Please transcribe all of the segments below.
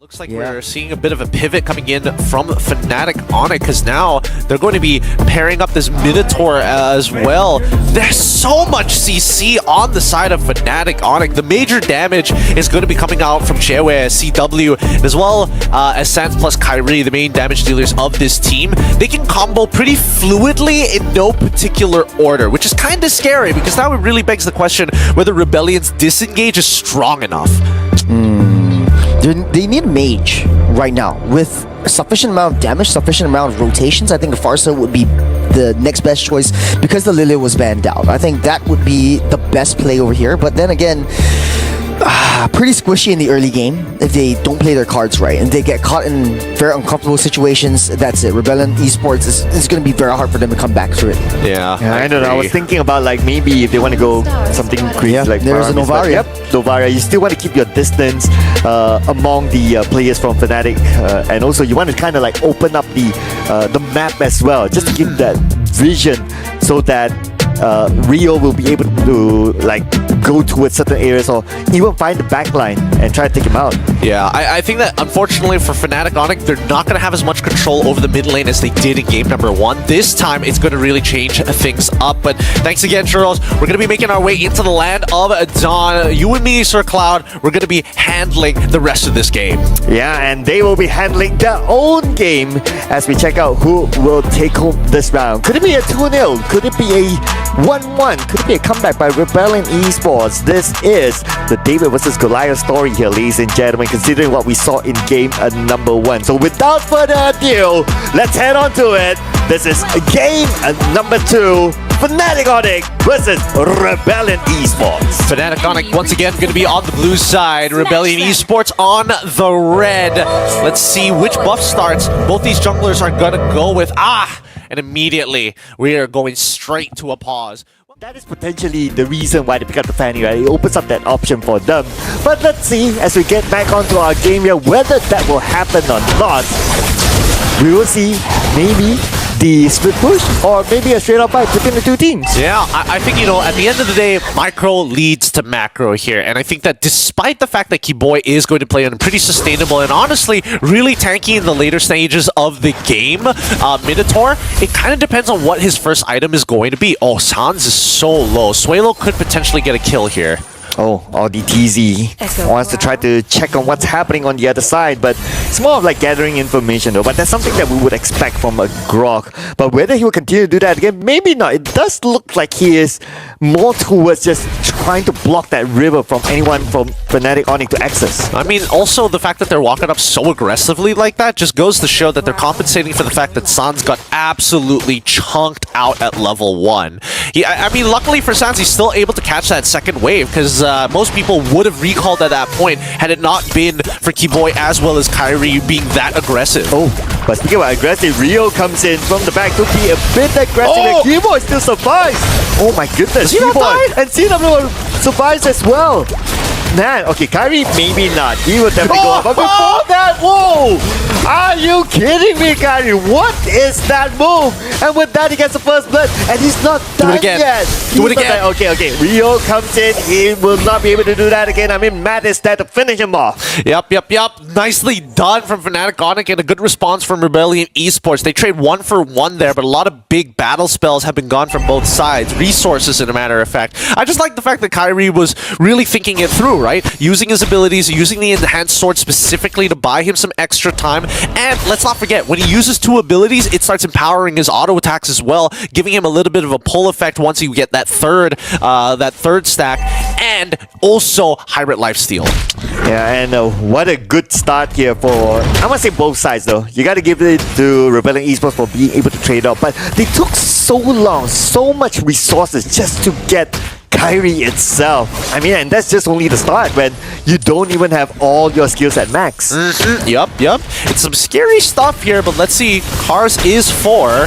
Looks like we're seeing a bit of a pivot coming in from Fnatic Onic, because now they're going to be pairing up this Minotaur as well. There's so much CC on the side of Fnatic Onic. The major damage is going to be coming out from Chewe, CW, as well as Sans plus Kyrie, the main damage dealers of this team. They can combo pretty fluidly in no particular order, which is kind of scary, because now it really begs the question whether Rebellion's disengage is strong enough. They need a mage right now with a sufficient amount of damage, sufficient amount of rotations. I think Farsa would be the next best choice because the Lily was banned out. I think that would be the best play over here. But then again, pretty squishy in the early game if they don't play their cards right and they get caught in very uncomfortable situations. That's it. Rebellion Esports is going to be very hard for them to come back to it. Yeah, I don't know. I was thinking about like maybe if they want to go something crazy like there's a Novaria. Yep, Novaria. You still want to keep your distance among the players from Fnatic, and also you want to kind of like open up the map as well, just to give that vision so that Rio will be able to like go towards certain areas or even find the backline and try to take him out. Yeah, I think that unfortunately for Fnatic Onic, they're not going to have as much control over the mid lane as they did in game number 1. This time, it's going to really change things up. But thanks again, Churros. We're going to be making our way into the land of Dawn. You and me, Sir Cloud, we're going to be handling the rest of this game. Yeah, and they will be handling their own game as we check out who will take home this round. Could it be a 2-0? Could it be a 1-1? Could it be a comeback by Rebellion Esports? This is the David versus Goliath story here, ladies and gentlemen, considering what we saw in game number 1. So without further ado, let's head on to it. This is game number 2. Fnatic Onic versus Rebellion Esports. Fnatic Onic once again going to be on the blue side. Rebellion Esports on the red. Let's see which buff starts both these junglers are going to go with. And immediately we are going straight to a pause. That is potentially the reason why they pick up the Fanny, right? It opens up that option for them. But let's see, as we get back onto our game here, whether that will happen or not. We will see, maybe the split push or maybe a straight up fight between the two teams. Yeah, I think, you know, at the end of the day, micro leads to macro here. And I think that despite the fact that Kiboy is going to play on pretty sustainable and honestly really tanky in the later stages of the game, Minotaur, it kind of depends on what his first item is going to be. Oh, Sans is so low. Suelo could potentially get a kill here. Oh, DTZ wants to try to check on what's happening on the other side, but it's more of like gathering information though. But that's something that we would expect from a Grok. But whether he will continue to do that again, maybe not. It does look like he is more towards just trying to block that river from anyone from Fnatic Onic to access. I mean, also the fact that they're walking up so aggressively like that just goes to show that they're compensating for the fact that Sans got absolutely chunked out at level 1. I mean, luckily for Sans, he's still able to catch that second wave, because most people would have recalled at that point had it not been for Kiboy as well as Kyrie being that aggressive. Oh, but speaking about aggressive, Rio comes in from the back to be a bit aggressive, and Kiboy still survives. Oh my goodness, Kiboy and CW survives as well. Man, okay, Kyrie maybe not. He will definitely go up. But before that, whoa! Are you kidding me, Kyrie? What is that move? And with that, he gets the first blood, and he's not done yet. Do it again. Okay. Rio comes in. He will not be able to do that again. I mean, Matt is there to finish him off. Yep. Nicely done from Fnatic Onic, and a good response from Rebellion Esports. They trade 1 for 1 there, but a lot of big battle spells have been gone from both sides. Resources, as a matter of fact. I just like the fact that Kyrie was really thinking it through, right? Using his abilities, using the enhanced sword specifically to buy him some extra time. And let's not forget, when he uses 2 abilities, it starts empowering his auto attacks as well, giving him a little bit of a pull effect once you get that third stack, and also Hybrid Lifesteal. Yeah, and what a good start here for, I want to say both sides though. You got to give it to Rebellion Esports for being able to trade off, but they took so long, so much resources just to get Kyrie itself. I mean, and that's just only the start when you don't even have all your skills at max. Yep. It's some scary stuff here, but let's see. Cars is 4.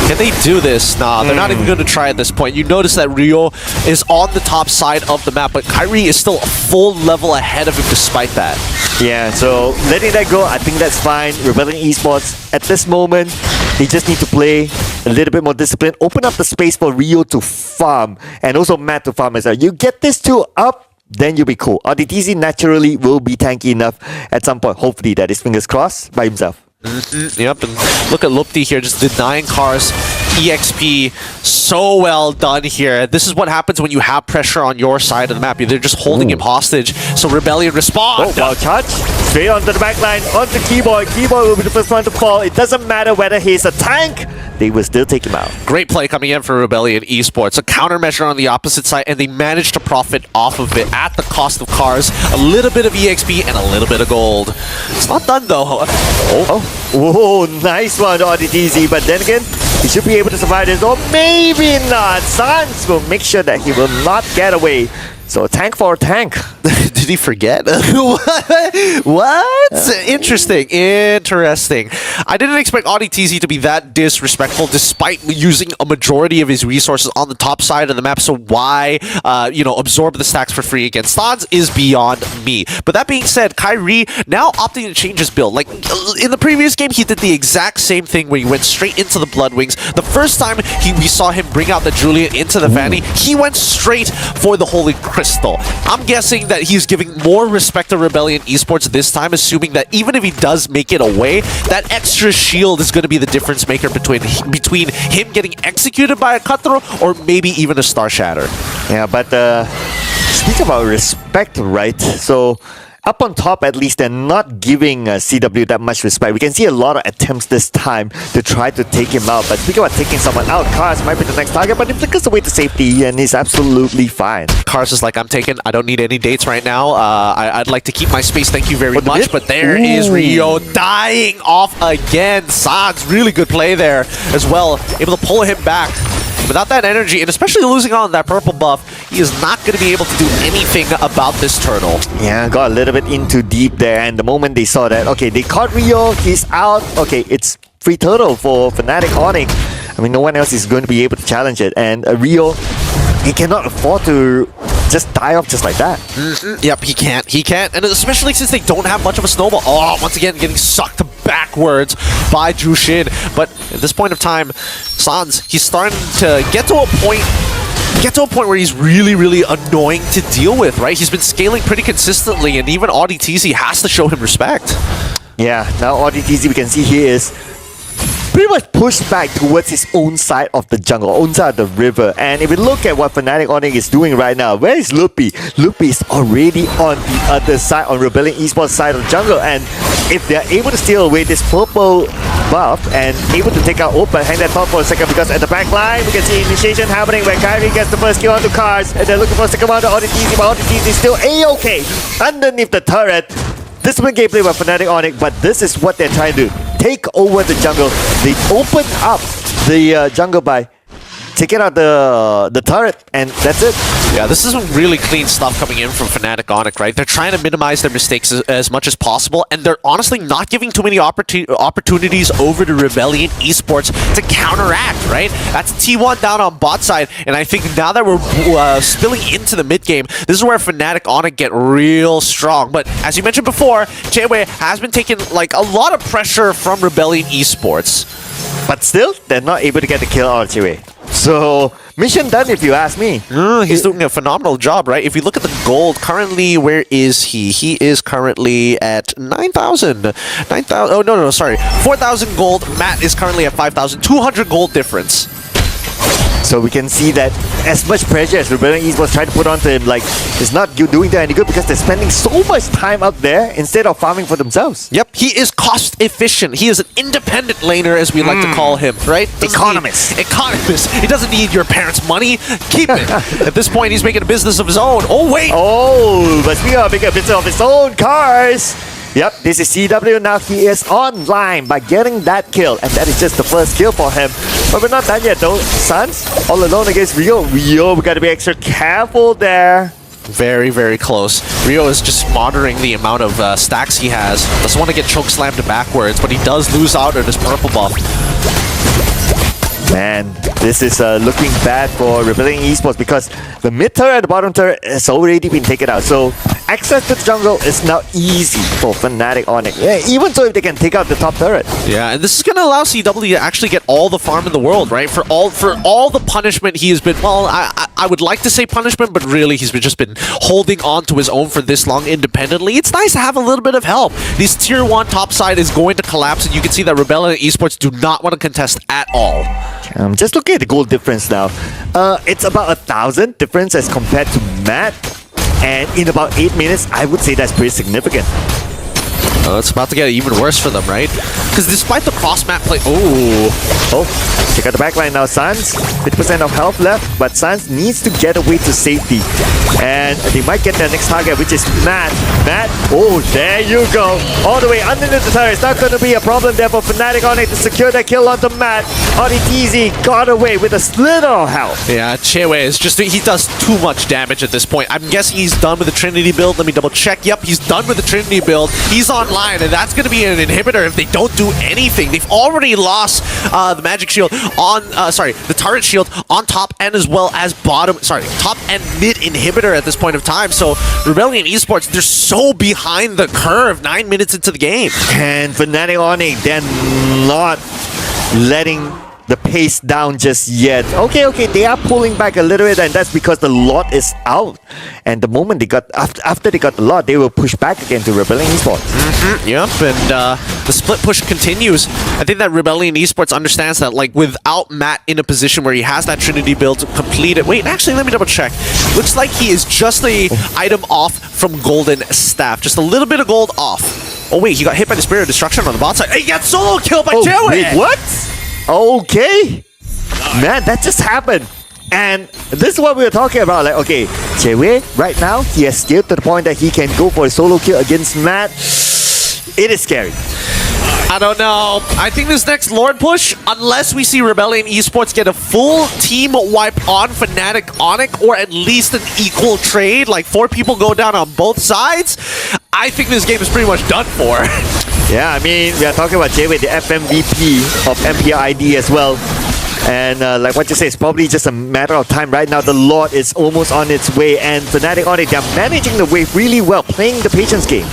Can they do this? Nah, they're not even going to try at this point. You notice that Rio is on the top side of the map, but Kyrie is still a full level ahead of him despite that. Yeah, so letting that go, I think that's fine. Rebellion Esports, at this moment, they just need to play a little bit more discipline, open up the space for Rio to farm, and also Matt to farm as well. You get this 2 up, then you'll be cool. RDTZ naturally will be tanky enough at some point. Hopefully that is fingers crossed by himself. Yep, and look at Lupti here, just denying Cars EXP. So well done here. This is what happens when you have pressure on your side of the map. They're just holding him hostage. So Rebellion respond. Oh, wow, charge. Straight onto the back line, onto Keyboard. Keyboard will be the first one to fall. It doesn't matter whether he's a tank. They will still take him out. Great play coming in for Rebellion Esports. A countermeasure on the opposite side, and they managed to profit off of it at the cost of Cars. A little bit of EXP and a little bit of gold. It's not done though. Oh, nice one, RDTZ. But then again, he should be able to survive this, or maybe not. Sans will make sure that he will not get away. So tank for a tank. Did he forget? What? Interesting. Interesting. I didn't expect AudiTZ to be that disrespectful despite using a majority of his resources on the top side of the map. So why, absorb the stacks for free against Sans is beyond me. But that being said, Kyrie now opting to change his build. Like, in the previous game, he did the exact same thing where he went straight into the Bloodwings. The first time we saw him bring out the Julian into the Fanny, he went straight for the Holy Crystal. I'm guessing that he's giving more respect to Rebellion Esports this time, assuming that even if he does make it away, that extra shield is going to be the difference maker between him getting executed by a cutthroat or maybe even a Star Shatter. Yeah, but speak about respect, right? So up on top, at least, they're not giving CW that much respect. We can see a lot of attempts this time to try to take him out. But speaking about taking someone out, Cars might be the next target, but he flickers away to safety, and he's absolutely fine. Cars is like, I'm taken. I don't need any dates right now. I'd like to keep my space. Thank you very much. But there is Rio dying off again. Sans, really good play there as well. Able to pull him back. Without that energy, and especially losing on that purple buff, he is not going to be able to do anything about this turtle. Yeah, got a little bit in too deep there, and the moment they saw that, okay, they caught Rio, he's out, okay, it's free turtle for Fnatic Onic. I mean, no one else is going to be able to challenge it, and Rio, he cannot afford to just die off just like that. Yep, he can't, and especially since they don't have much of a snowball. Oh, once again, getting sucked backwards by Jushin. But at this point of time, Sans, he's starting to get to a point where he's really, really annoying to deal with, right? He's been scaling pretty consistently, and even AudiTZ has to show him respect. Yeah, now AudiTZ, we can see he is pretty much pushed back towards his own side of the jungle, own side of the river. And if we look at what Fnatic Onic is doing right now, where is Lupi? Lupi is already on the other side, on Rebellion Esports side of the jungle. And if they're able to steal away this purple buff and able to take out Open, hang that thought for a second, because at the back line, we can see initiation happening where Kyrie gets the first kill onto Cars, and they're looking for a second one to AudiTZ, but AudiTZ is still A-OK underneath the turret. Disciplined gameplay by Fnatic Onic, but this is what they're trying to do. Take over the jungle. They open up the jungle by taking out the turret, and that's it. Yeah, this is some really clean stuff coming in from Fnatic Onic, right? They're trying to minimize their mistakes as much as possible, and they're honestly not giving too many opportunities over to Rebellion Esports to counteract, right? That's T1 down on bot side, and I think now that we're spilling into the mid game, this is where Fnatic Onic get real strong. But as you mentioned before, Chewe has been taking like a lot of pressure from Rebellion Esports. But still, they're not able to get the kill out of Chewe. So, mission done if you ask me. He's doing a phenomenal job, right? If you look at the gold, currently, where is he? He is currently at 9,000. 9,000. Oh, no, sorry. 4,000 gold. Matt is currently at 5,000. 200 gold difference. So we can see that as much pressure as Rebellion Esports trying to put onto him, like, it's not doing that any good because they're spending so much time up there instead of farming for themselves. Yep, he is cost efficient. He is an independent laner, as we like to call him, right? Economist. Economist. He doesn't need your parents' money. Keep it. At this point, he's making a business of his own. Oh, wait. Oh, but we are making a business of his own. Cars. Yep, this is CW. Now he is online by getting that kill, and that is just the first kill for him. But we're not done yet though. Sans all alone against Rio. Rio, we gotta be extra careful there. Very, very close. Rio is just monitoring the amount of stacks he has. Doesn't want to get chokeslammed backwards, but he does lose out on his purple buff. Man, this is looking bad for Rebellion Esports because the mid turret and the bottom turret has already been taken out. So access to the jungle is now easy for Fnatic Onic. Yeah, even so if they can take out the top turret. Yeah, and this is going to allow CW to actually get all the farm in the world, right? For all the punishment he has been, well, I would like to say punishment, but really he's just been holding on to his own for this long independently. It's nice to have a little bit of help. This tier 1 top side is going to collapse, and you can see that Rebellio and Esports do not want to contest at all. Just looking at the goal difference now. It's about 1,000 difference as compared to Matt. And in about 8 minutes, I would say that's pretty significant. It's about to get even worse for them, right? Because despite the cross-map play... Check out the backline now, Sans. 50% of health left, but Sans needs to get away to safety. And they might get their next target, which is Matt. Matt, there you go. All the way underneath the turret. It's not going to be a problem there for Fnatic Onic to secure that kill onto Matt. ODTZ got away with a slither of health. Yeah, Chewe is just... He does too much damage at this point. I'm guessing he's done with the Trinity build. Let me double check. Yep, he's done with the Trinity build. He's online, and that's going to be an inhibitor if they don't do anything. They've already lost the magic shield on... the turret shield on top and as well as bottom... top and mid inhibitor at this point of time. So Rebellio and Esports, they're so behind the curve 9 minutes into the game. And Fnatic Onic, they're not letting the pace down just yet. Okay, they are pulling back a little bit, and that's because the lot is out. And the moment they got after they got the lot, they will push back again to Rebellio and Esports. Yep, and the split push continues. I think that Rebellio and Esports understands that, like, without Matt in a position where he has that Trinity build completed. Wait, actually, let me double check. Looks like he is just a item off from Golden Staff. Just a little bit of gold off. Oh wait, he got hit by the Spirit of Destruction on the bot side. He got solo killed by Chewe! Wait, what? Okay. Man, that just happened. And this is what we were talking about. Like, okay, Chewe, right now, he has scaled to the point that he can go for a solo kill against Matt. It is scary. I don't know. I think this next Lord push, unless we see Rebellio and Esports get a full team wipe on Fnatic Onic, or at least an equal trade, like 4 people go down on both sides, I think this game is pretty much done for. Yeah, I mean, we are talking about Chewe, the FMVP of MPID as well. And like what you say, it's probably just a matter of time. Right now, the Lord is almost on its way, and Fnatic Onic, they're managing the wave really well, playing the patience game.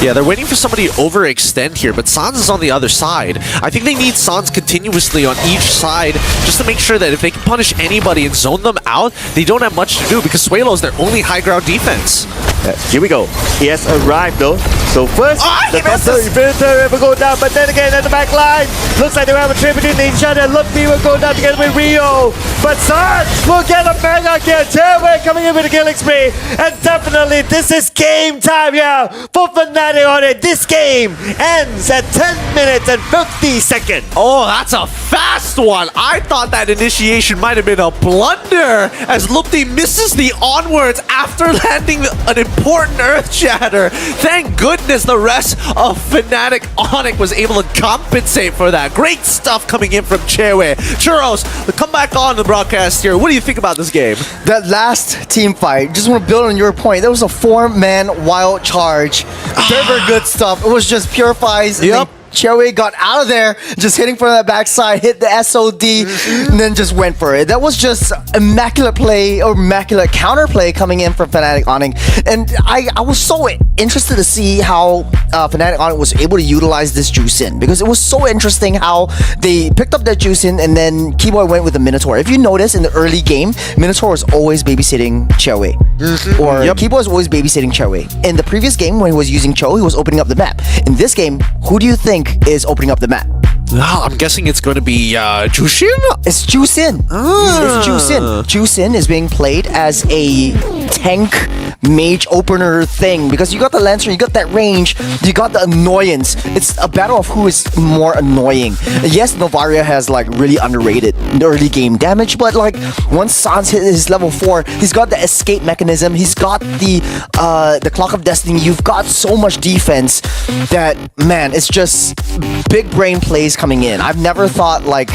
Yeah, they're waiting for somebody to overextend here, but Sans is on the other side. I think they need Sans continuously on each side just to make sure that if they can punish anybody and zone them out, they don't have much to do, because Suelo is their only high ground defense. Here we go. He has arrived though. So first, the Infiniter will go down, but then again at the back line, looks like they have a trade between each other. Lumpy will go down together with Rio, but Sarge will get a mega kill. Chewe coming in with a killing spree, and definitely this is game time here for Fnatic Onic. This game ends at 10 minutes and 50 seconds. Oh, that's a fast one. I thought that initiation might have been a blunder, as Lumpy misses the onwards after landing an important Earth Shatter. Thank goodness the rest of Fnatic Onic was able to compensate for that. Great stuff coming in from Chewe. Churros, come back on the broadcast here. What do you think about this game? That last team fight, just want to build on your point. There was a 4-man wild charge. Very good stuff. It was just purifies. Yep. Chewe got out of there, just hitting from that backside, hit the SOD, and then just went for it. That was just immaculate play, or immaculate counterplay coming in from Fnatic Onic. And I was so interested to see how Fnatic Onic was able to utilize this juice in, because it was so interesting how they picked up that juice in, and then Keyboy went with the Minotaur. If you notice in the early game, Minotaur was always babysitting Chewe. Or Keyboy was always babysitting Chewe. In the previous game, when he was using Cho, he was opening up the map. In this game, who do you think is opening up the map? I'm guessing it's going to be Jushin? It's Juicin. It's Juicin. Juicin is being played as a tank mage opener thing, because you got the Lancer, you got that range, you got the annoyance. It's a battle of who is more annoying. Yes, Novaria has like really underrated early game damage, but like once Sans hit his level 4, he's got the escape mechanism, he's got the Clock of Destiny, you've got so much defense that, man, it's just big brain plays coming in. I've never thought like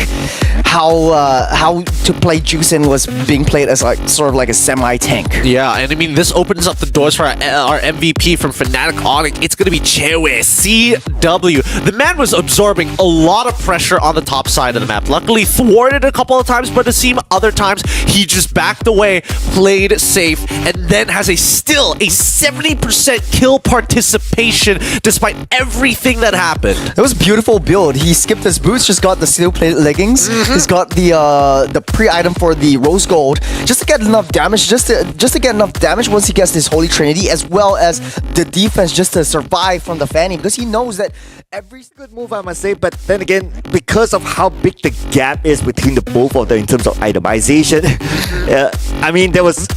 how to play Juicin was being played as like sort of like a semi-tank. Yeah, and I mean, this opens up the doors for our MVP from Fnatic Onic. It's going to be Chewe, CW. The man was absorbing a lot of pressure on the top side of the map. Luckily, thwarted a couple of times, but it seemed other times he just backed away, played safe, and then has still a 70% kill participation despite everything that happened. It was a beautiful build. He skipped skipped his boots, just got the steel plate leggings. He's got the pre-item for the rose gold, just to get enough damage, just to get enough damage once he gets his Holy Trinity, as well as the defense just to survive from the Fanny, because he knows that every good move, I must say, but then again, because of how big the gap is between the both of them in terms of itemization, I mean, there was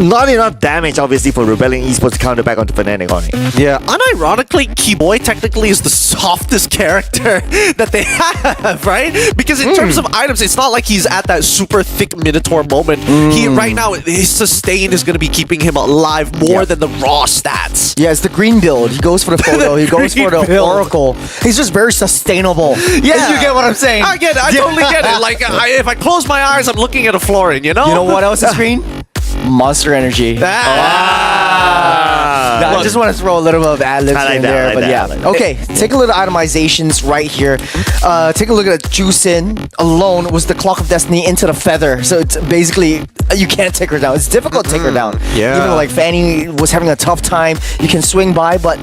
not enough damage, obviously, for Rebellion Esports to counter back onto Fnatic Onic. Yeah, unironically, Keyboy technically is the softest character that they have, right? Because in terms of items, it's not like he's at that super thick Minotaur moment. He right now, his sustain is going to be keeping him alive more than the raw stats. Yeah, it's the green build. He goes for the photo. He goes for the oracle. He's just very sustainable. Yeah, you get what I'm saying. I get it. I totally get it. Like, if I close my eyes, I'm looking at a Florin. You know. You know what else is green? Monster Energy. I just want to throw a little bit of ad-libs in there, but yeah. Okay, take a look at itemizations right here. Take a look at Juicin alone was the Clock of Destiny into the Feather. So it's basically, you can't take her down. It's difficult to take her down. Yeah. Even though like Fanny was having a tough time, you can swing by, but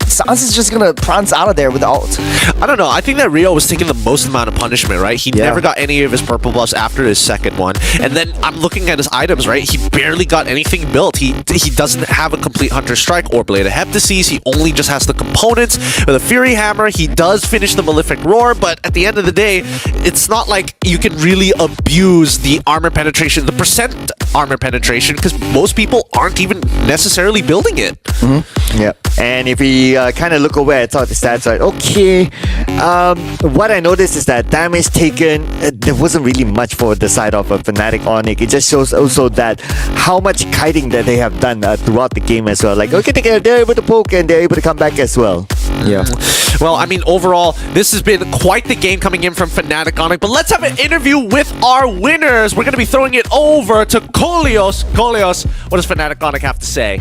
Sans is just gonna prance out of there with the ult. I don't know. I think that Rio was taking the most amount of punishment, right? He never got any of his purple buffs after his second one. And then I'm looking at his items, right? He barely got anything built. He doesn't have a complete Hunter Strike or Blade of Heptases. He only just has the components. With a Fury Hammer, he does finish the Malefic Roar, but at the end of the day, it's not like you can really abuse the armor penetration, the percent armor penetration, because most people aren't even necessarily building it. Yeah. And if we kind of look over at the stats, right? Okay. What I noticed is that damage taken, there wasn't really much for the side of a Fnatic Onic. It just shows also that how much kiting that they have done throughout the game as well. Like, okay, they're able to poke and they're able to come back as well. Yeah. Well, I mean, overall, this has been quite the game coming in from Fnatic Onic, but let's have an interview with our winners. We're going to be throwing it over to Kolios. Kolios, what does Fnatic Onic have to say?